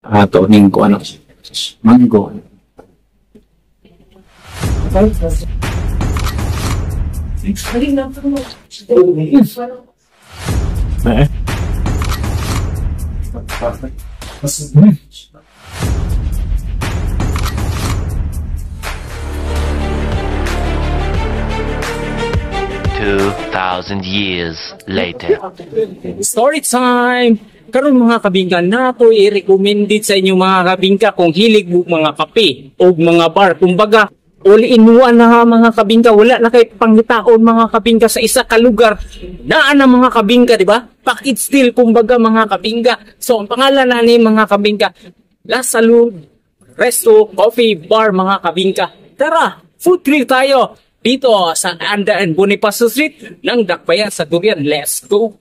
Tuning ko ano, mango. Eh? 2,000 years later. Story time! Karon mga kabingka nato i-recommended sa inyo mga kabingka kung hilig mo mga kape o mga bar. Kumbaga, all-in-one na mga kabingka. Wala na kay pangitaon mga kabingka sa isa ka lugar. Naan na mga kabingka, di ba? Package deal, kumbaga mga kabingka. So, ang pangalan na ni mga kabingka, La Salud Resto Coffee Bar mga kabingka. Tara, food trip tayo dito sa Anda and Bonifacio Street ng Dakbayan sa Durian. Let's go!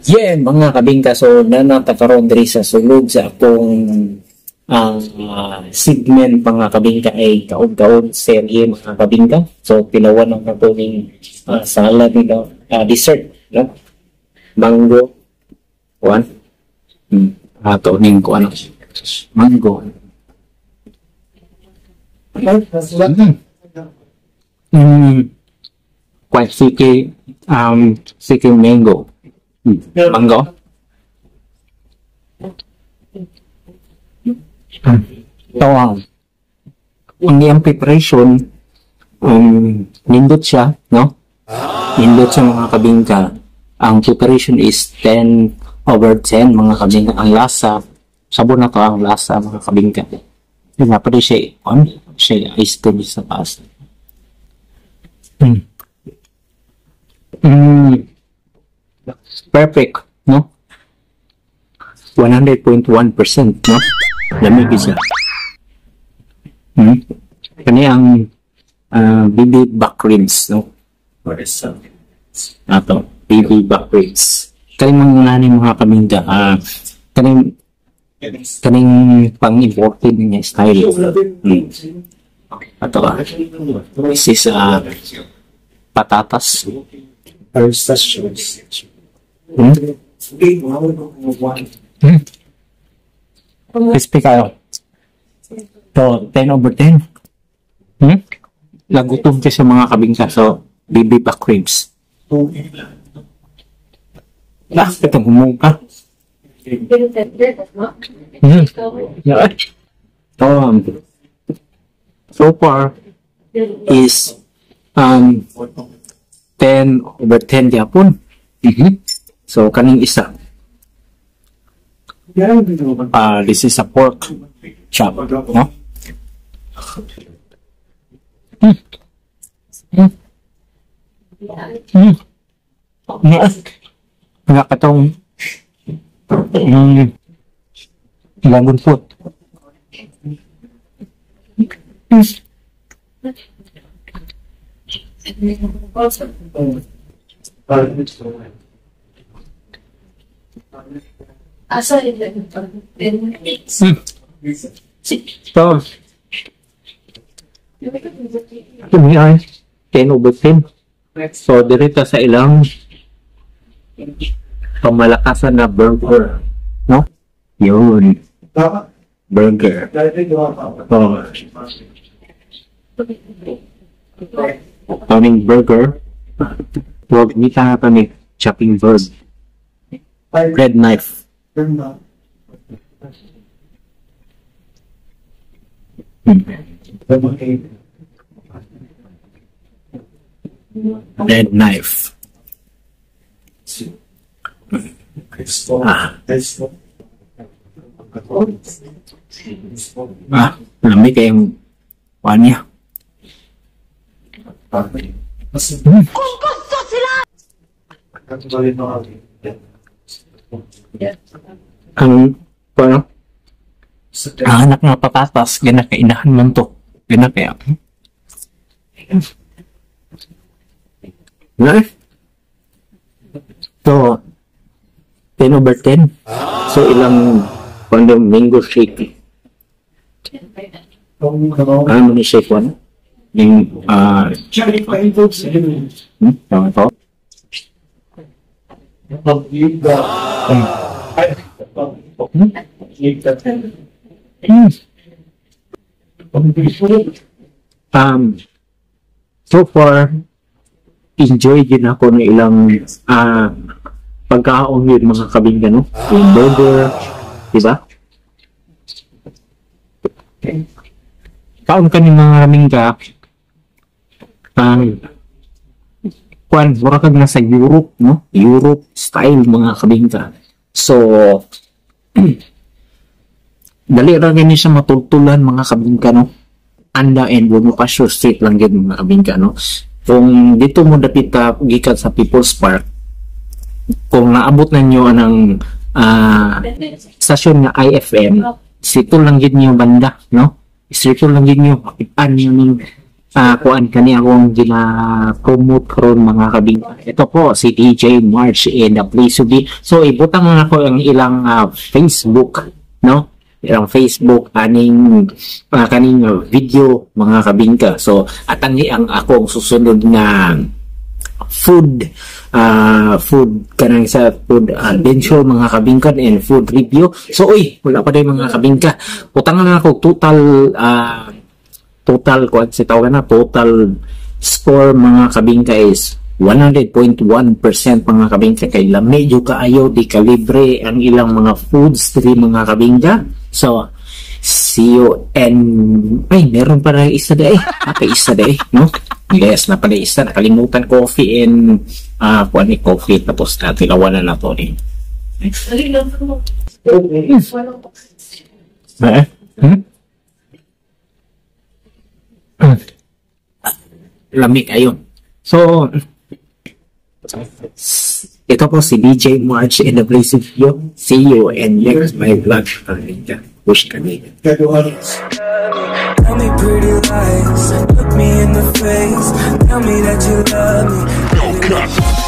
Yeah, mga kabingka, so nanatakaroon diri sa sulod sa akong segment mga kabingka ay kaon-kaon serye mga kabingka. So tilawan ang natuning salad nila, dessert, no? Mango, kuan. Ato ning kuan mango. Quite sticky mango. Mango. So, ang iyang preparation, nindot siya, no? Nindot siya mga kabingka. Ang preparation is 10/10 mga kabingka. Ang lasa, sabon na to ang lasa mga kabingka. Yung nga pa rin siya iced tea sa taas. Perfect, no? 100.1%, no? Lamig siya. Kani ang baby back ribs, no? Ato, baby back ribs. Kaning mga kabingka, kaning pang-imported niya style. Ato this is patatas. Crispy kayo. So, 10/10. Lagutom siya sa mga kabingka. So, baby back ribs. Itong humuka. Yeah. So far is 10/10 yapon. So kaning isa. This is a pork chop, no? Nakatong lagun food. So, kami ay 10/10. So, dirita sa ilang pamalakasan na burger, no? Yun. Burger. Oh. Kaming burger. Huwag nita na kami chopping board. Bread knife. Bread knife. Lamig kayong kuha niya. Ang paano? Ang anak nga patatas, ginakainahan man to. Ginakaya. So, 10/10. So, ilang mango shake. Ano ni shake one? Yung, tama to? So far, enjoy din ako ng ilang pagkaon yun mga kabingka, no? Yung burger, diba? Kaon ka ni mga kabingka, kuan, mura kag nasa Europe, no? Europe style mga kabingka. So, dali ra gani siya matultulan mga kabingka, no? Anda and Bonifacio Street lang yun mga kabingka, no? Kung dito mo dapita gikan sa People's Park, kung naabot na nyo ng stasyon nga IFM, sito lang yun yung banda, no? Sito lang yun yung makitaan nyo ng kuan kani akong gina-promote karon mga kabingka. Ito po si DJ March in the place to be. So ibutang nga ako ang ilang Facebook, no? Ilang Facebook kaning video mga kabingka. So atangi ang akong susunod nga food kanang sa food adventure mga kabingka and food review. So wala pa day mga kabingka. Utang nga ako total score mga kabingka is 100.1% mga kabingka. Kay medyo kaayo di kalibre ang ilang mga foods diri mga kabingka. So see you and meron pa rin isa day no? Yes na pala isa, nakalimutan coffee and coffee tapos tilawanan na to ni. Lamig ayun. So ito po si DJ March in the place of you. See you and next my vlog. Push kami. Tell me pretty lies, look me in the face, tell me that you love me.